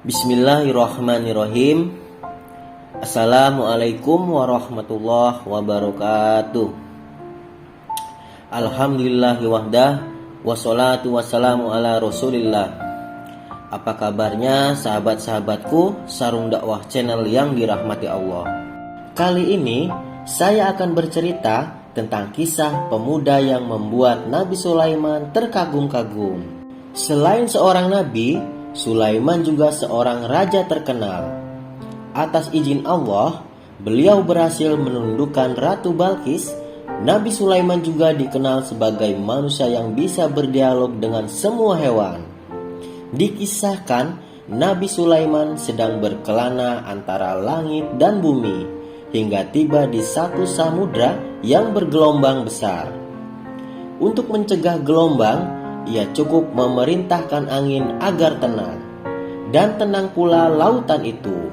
Bismillahirrahmanirrahim. Assalamualaikum warahmatullahi wabarakatuh. Alhamdulillahi wahdah, wassalatu wassalamu ala rasulillah. Apa kabarnya sahabat-sahabatku Sarung Dakwah Channel yang dirahmati Allah. Kali ini saya akan bercerita tentang kisah pemuda yang membuat Nabi Sulaiman terkagum-kagum. Selain seorang nabi, Sulaiman juga seorang raja terkenal. Atas izin Allah, beliau berhasil menundukkan Ratu Balqis. Nabi Sulaiman juga dikenal sebagai manusia yang bisa berdialog dengan semua hewan. Dikisahkan, Nabi Sulaiman sedang berkelana antara langit dan bumi hingga tiba di satu samudra yang bergelombang besar. Untuk mencegah gelombang, ia cukup memerintahkan angin agar tenang, dan tenang pula lautan itu.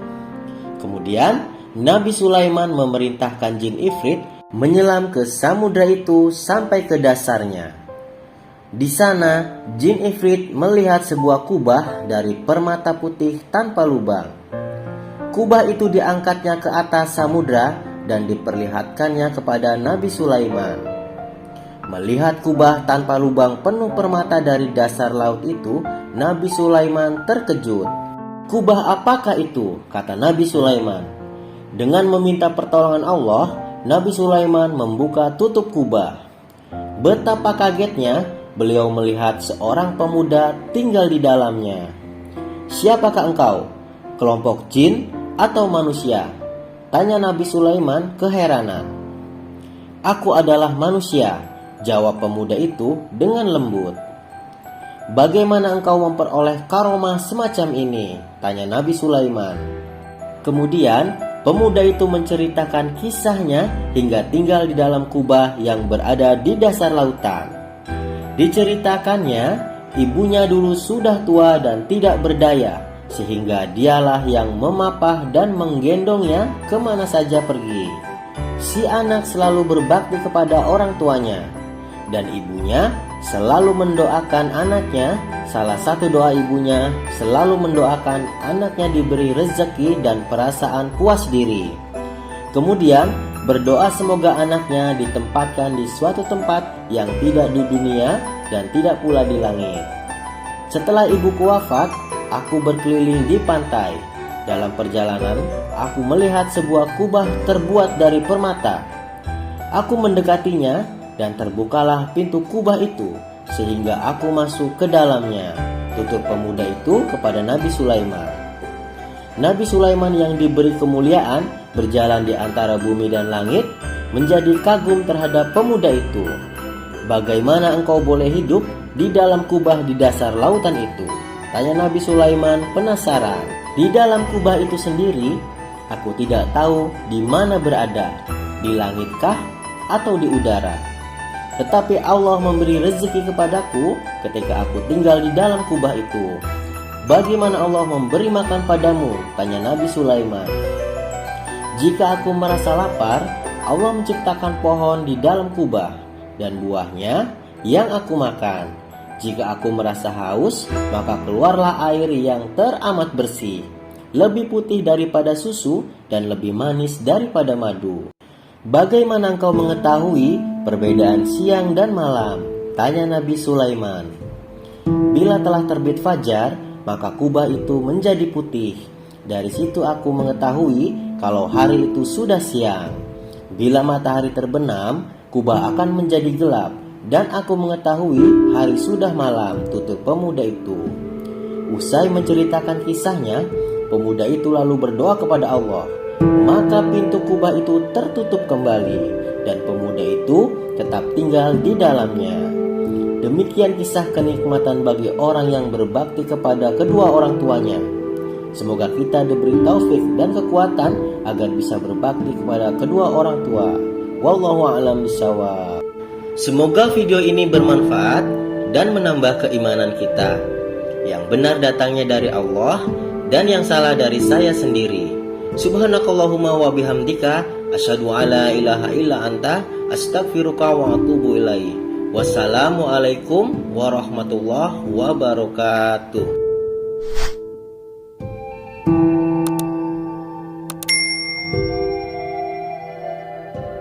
Kemudian Nabi Sulaiman memerintahkan jin Ifrit menyelam ke samudra itu sampai ke dasarnya. Di sana jin Ifrit melihat sebuah kubah dari permata putih tanpa lubang. Kubah itu diangkatnya ke atas samudra dan diperlihatkannya kepada Nabi Sulaiman. Melihat kubah tanpa lubang penuh permata dari dasar laut itu, Nabi Sulaiman terkejut. "Kubah apakah itu?" kata Nabi Sulaiman. Dengan meminta pertolongan Allah, Nabi Sulaiman membuka tutup kubah. Betapa kagetnya beliau melihat seorang pemuda tinggal di dalamnya. "Siapakah engkau? Kelompok jin atau manusia?" tanya Nabi Sulaiman keheranan. "Aku adalah manusia," jawab pemuda itu dengan lembut. "Bagaimana engkau memperoleh karomah semacam ini?" tanya Nabi Sulaiman. Kemudian pemuda itu menceritakan kisahnya hingga tinggal di dalam kubah yang berada di dasar lautan. Diceritakannya, ibunya dulu sudah tua dan tidak berdaya, sehingga dialah yang memapah dan menggendongnya kemana saja pergi. Si anak selalu berbakti kepada orang tuanya, dan ibunya selalu mendoakan anaknya. Salah satu doa ibunya selalu mendoakan anaknya diberi rezeki dan perasaan puas diri. Kemudian berdoa semoga anaknya ditempatkan di suatu tempat yang tidak di dunia dan tidak pula di langit. "Setelah ibuku wafat, aku berkeliling di pantai. Dalam perjalanan, aku melihat sebuah kubah terbuat dari permata. Aku mendekatinya dan terbukalah pintu kubah itu, sehingga aku masuk ke dalamnya," tutur pemuda itu kepada Nabi Sulaiman. Nabi Sulaiman yang diberi kemuliaan berjalan di antara bumi dan langit menjadi kagum terhadap pemuda itu. "Bagaimana engkau boleh hidup di dalam kubah di dasar lautan itu?" tanya Nabi Sulaiman penasaran. "Di dalam kubah itu sendiri, aku tidak tahu di mana berada, di langitkah atau di udara. Tetapi Allah memberi rezeki kepadaku ketika aku tinggal di dalam kubah itu." "Bagaimana Allah memberi makan padamu?" tanya Nabi Sulaiman. "Jika aku merasa lapar, Allah menciptakan pohon di dalam kubah dan buahnya yang aku makan. Jika aku merasa haus, maka keluarlah air yang teramat bersih, lebih putih daripada susu dan lebih manis daripada madu. Bagaimana engkau mengetahui perbedaan siang dan malam?" tanya Nabi Sulaiman. "Bila telah terbit fajar, maka kubah itu menjadi putih. Dari situ aku mengetahui kalau hari itu sudah siang. Bila matahari terbenam, kubah akan menjadi gelap, dan aku mengetahui hari sudah malam," tutur pemuda itu. Usai menceritakan kisahnya, pemuda itu lalu berdoa kepada Allah. Maka pintu kubah itu tertutup kembali, dan pemuda itu tetap tinggal di dalamnya. Demikian kisah kenikmatan bagi orang yang berbakti kepada kedua orang tuanya. Semoga kita diberi taufik dan kekuatan agar bisa berbakti kepada kedua orang tua. Wallahu a'lam bishawab. Semoga video ini bermanfaat dan menambah keimanan kita. Yang benar datangnya dari Allah, dan yang salah dari saya sendiri. Subhanakallahumma wa bihamdika asyhadu alla ilaha illa anta astaghfiruka wa atubu ilaik. Wassalamualaikum warahmatullahi wabarakatuh.